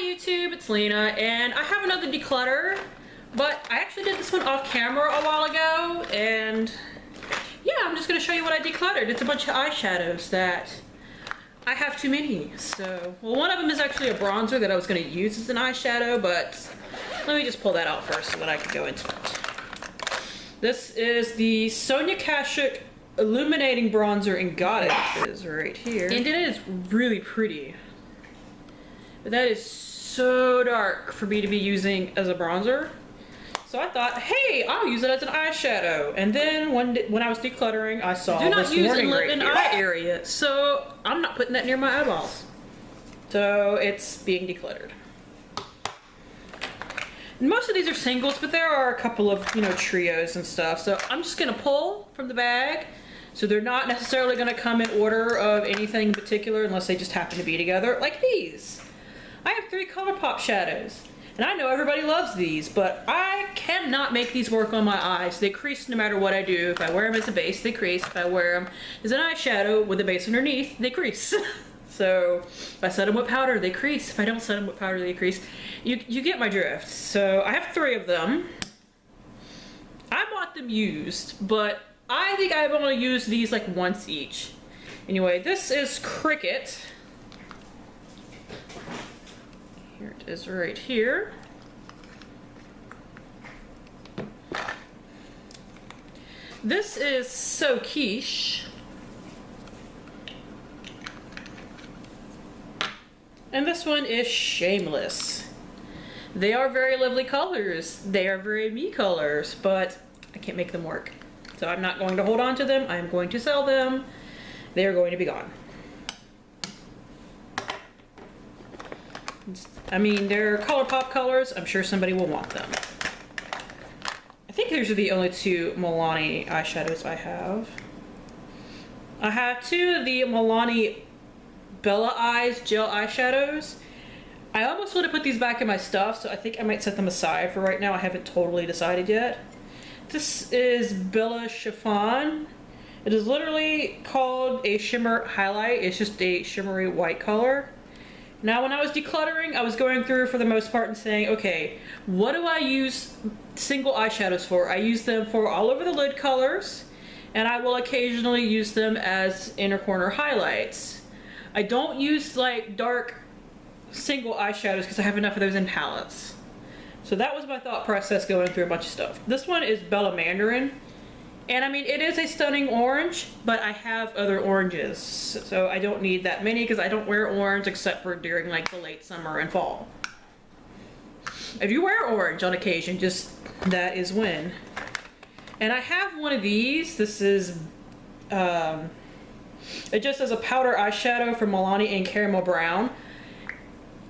YouTube, it's Lena, and I have another declutter, but I actually did this one off camera a while ago, and yeah, I'm just gonna show you what I decluttered. It's a bunch of eyeshadows that I have too many. So, well, one of them is actually a bronzer that I was gonna use as an eyeshadow, but let me just pull that out first so that I can go into it. This is the Sonia Kashuk Illuminating Bronzer in Goddess. It is right here. And it is really pretty. But that is so dark for me to be using as a bronzer. So I thought, hey, I'll use it as an eyeshadow. And then when I was decluttering, I saw do not use in eye area. So I'm not putting that near my eyeballs. So it's being decluttered. And most of these are singles, but there are a couple of, you know, trios and stuff. So I'm just gonna pull from the bag. So they're not necessarily gonna come in order of anything in particular unless they just happen to be together, like these. I have 3 ColourPop shadows, and I know everybody loves these, but I cannot make these work on my eyes. They crease no matter what I do. If I wear them as a base, they crease. If I wear them as an eyeshadow with a base underneath, they crease. So if I set them with powder, they crease. If I don't set them with powder, they crease. You get my drift. So I have 3 of them. I bought them used, but I think I've only used these like once each. Anyway, this is Cricket. Here it is right here. This is So Quiche. And this one is Shameless. They are very lovely colors. They are very me colors, but I can't make them work. So I'm not going to hold on to them. I'm going to sell them. They are going to be gone. I mean, they're ColourPop colors. I'm sure somebody will want them. I think these are the only 2 Milani eyeshadows I have. I have 2 of the Milani Bella Eyes gel eyeshadows. I almost want to put these back in my stuff, so I think I might set them aside for right now. I haven't totally decided yet. This is Bella Chiffon. It is literally called a shimmer highlight. It's just a shimmery white color. Now, when I was decluttering, I was going through for the most part and saying, okay, what do I use single eyeshadows for? I use them for all over the lid colors, and I will occasionally use them as inner corner highlights. I don't use like dark single eyeshadows because I have enough of those in palettes. So that was my thought process going through a bunch of stuff. This one is Bella Mandarin. And I mean, it is a stunning orange, but I have other oranges. So I don't need that many because I don't wear orange except for during like the late summer and fall. If you wear orange on occasion, just that is when. And I have one of these. This is, it just has a powder eyeshadow from Milani in Caramel Brown.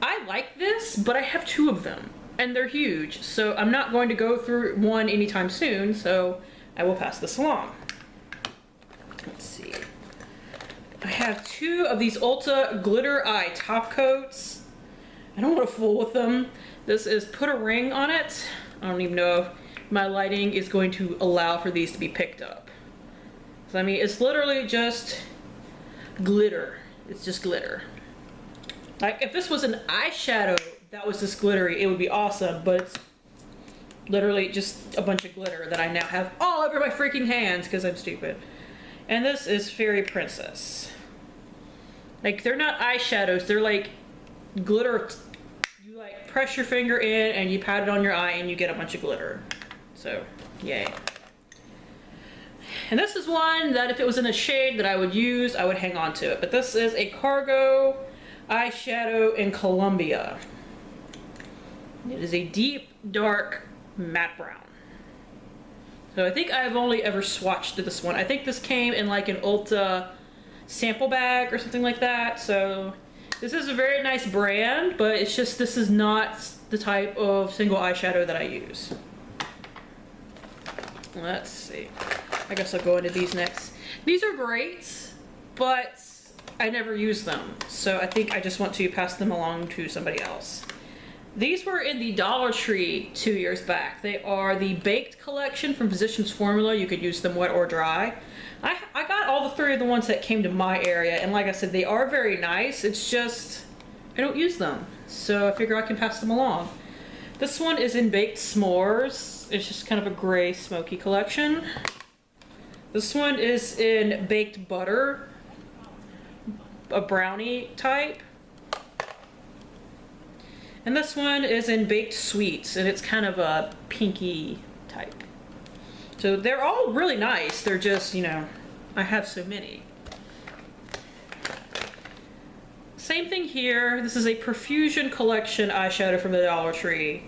I like this, but I have 2 of them and they're huge. So I'm not going to go through one anytime soon. So I will pass this along. Let's see. I have 2 of these Ulta Glitter Eye top coats. I don't want to fool with them. This is Put a Ring on It. I don't even know if my lighting is going to allow for these to be picked up. So I mean, it's literally just glitter. It's just glitter. Like if this was an eyeshadow that was this glittery, it would be awesome, but it's literally just a bunch of glitter that I now have all over my freaking hands because I'm stupid. And this is Fairy Princess. Like, they're not eyeshadows, they're like glitter. You like press your finger in and you pat it on your eye and you get a bunch of glitter. So, yay. And this is one that if it was in a shade that I would use, I would hang on to it. But this is a Cargo eyeshadow in Columbia. It is a deep, dark, matte brown. So I think I've only ever swatched this one. I think this came in like an Ulta sample bag or something like that. So this is a very nice brand, but it's just this is not the type of single eyeshadow that I use. Let's see. I guess I'll go into these next. These are great, but I never use them. So I think I just want to pass them along to somebody else. These were in the Dollar Tree 2 years back. They are the Baked Collection from Physicians Formula. You could use them wet or dry. I got all the 3 of the ones that came to my area, and like I said, they are very nice. It's just, I don't use them. so I figure I can pass them along. This one is in Baked S'mores. It's just kind of a gray smoky collection. This one is in Baked Butter, a brownie type. And this one is in Baked Sweets, and it's kind of a pinky type. So they're all really nice. They're just, you know, I have so many. Same thing here. This is a Profusion Collection eyeshadow from the Dollar Tree,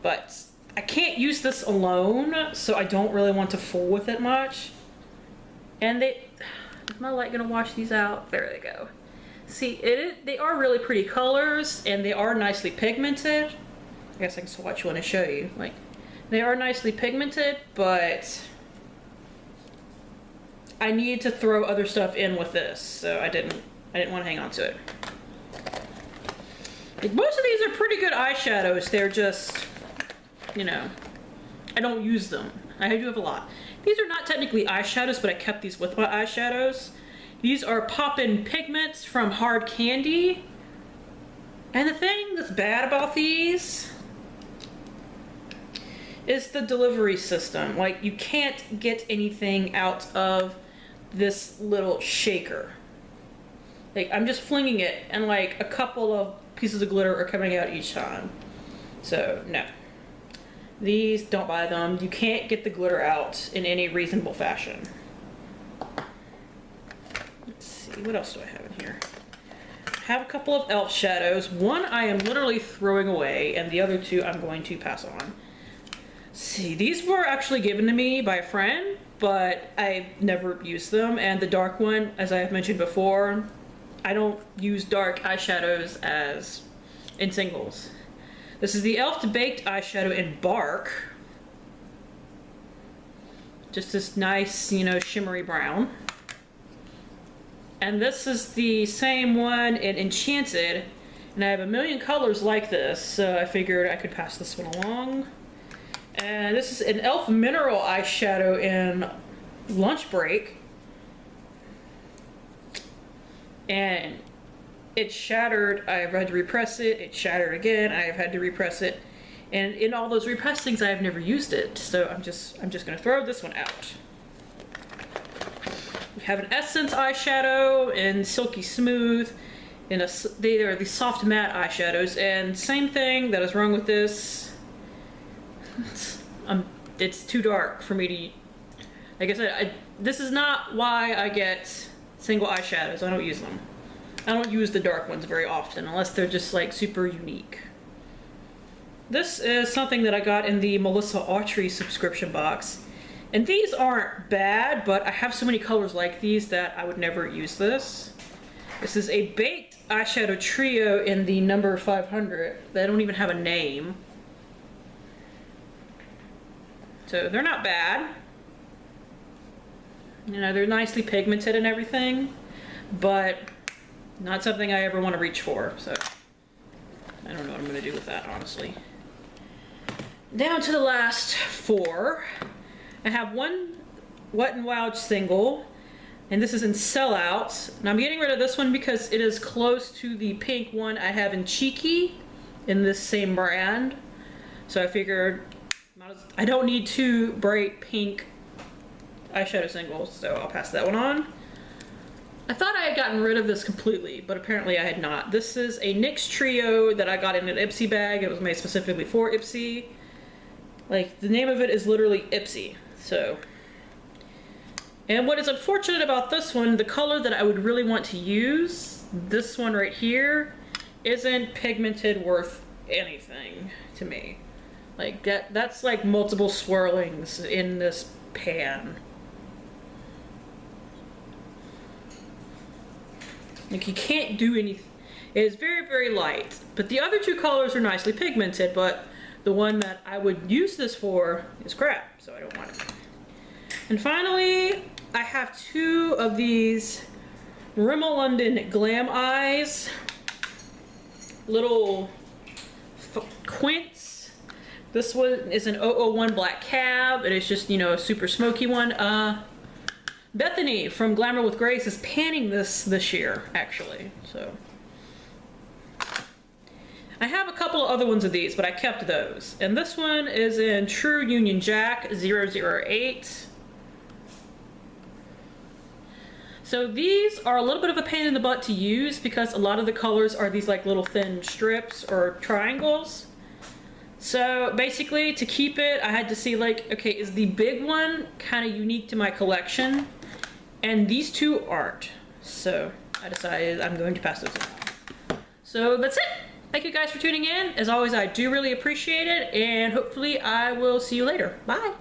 but I can't use this alone, so I don't really want to fool with it much. And is my light gonna wash these out? There they go. See, they are really pretty colors, and they are nicely pigmented. I guess I can swatch one and show you. Like, they are nicely pigmented, but I need to throw other stuff in with this, so I didn't want to hang on to it. Like, most of these are pretty good eyeshadows. They're just, you know, I don't use them. I do have a lot. These are not technically eyeshadows, but I kept these with my eyeshadows. These are Poppin' Pigments from Hard Candy. And the thing that's bad about these is the delivery system. Like, you can't get anything out of this little shaker. Like, I'm just flinging it, and like a couple of pieces of glitter are coming out each time. So, no. These, don't buy them. You can't get the glitter out in any reasonable fashion. Let's see, what else do I have in here? I have a couple of e.l.f. shadows. One I am literally throwing away, and the other two I'm going to pass on. See, these were actually given to me by a friend, but I've never used them. And the dark one, as I have mentioned before, I don't use dark eyeshadows as in singles. This is the e.l.f. Baked Eyeshadow in Bark. Just this nice, you know, shimmery brown. And this is the same one in Enchanted. And I have a million colors like this, so I figured I could pass this one along. And this is an e.l.f. Mineral Eyeshadow in Lunch Break. And it shattered. I've had to repress it. It shattered again. I have had to repress it. And in all those repressings, I have never used it. So I'm just gonna throw this one out. We have an Essence eyeshadow in Silky Smooth. They are the soft matte eyeshadows. And same thing that is wrong with this. It's too dark for me to. Like I said, this is not why I get single eyeshadows. I don't use them. I don't use the dark ones very often unless they're just like super unique. This is something that I got in the Melissa Autry subscription box. And these aren't bad, but I have so many colors like these that I would never use this. This is a baked eyeshadow trio in the number 500. They don't even have a name. So they're not bad. You know, they're nicely pigmented and everything, but not something I ever want to reach for, so I don't know what I'm going to do with that, honestly. Down to the last four. I have one Wet n Wild single, and this is in Sellout. And I'm getting rid of this one because it is close to the pink one I have in Cheeky in this same brand. So I figured I don't need two bright pink eyeshadow singles, so I'll pass that one on. I thought I had gotten rid of this completely, but apparently I had not. This is a NYX trio that I got in an Ipsy bag. It was made specifically for Ipsy. Like, the name of it is literally Ipsy, so. And what is unfortunate about this one, the color that I would really want to use, this one right here, isn't pigmented worth anything to me. Like, that's like multiple swirlings in this pan. Like, you can't do anything. It is very, very light. But the other two colors are nicely pigmented, but the one that I would use this for is crap, so I don't want it. And finally, I have two of these Rimmel London Glam Eyes. Little quints. This one is an 001 Black Cab. It is just, you know, a super smoky one. Bethany from Glamour with Grace is panning this year, actually. So, couple of other ones of these, but I kept those. And this one is in True Union Jack 008. So these are a little bit of a pain in the butt to use because a lot of the colors are these like little thin strips or triangles. So basically to keep it, I had to see like, okay, is the big one kind of unique to my collection? And these two aren't. So I decided I'm going to pass those on. So that's it. Thank you guys for tuning in. As always, I do really appreciate it, and hopefully I will see you later. Bye.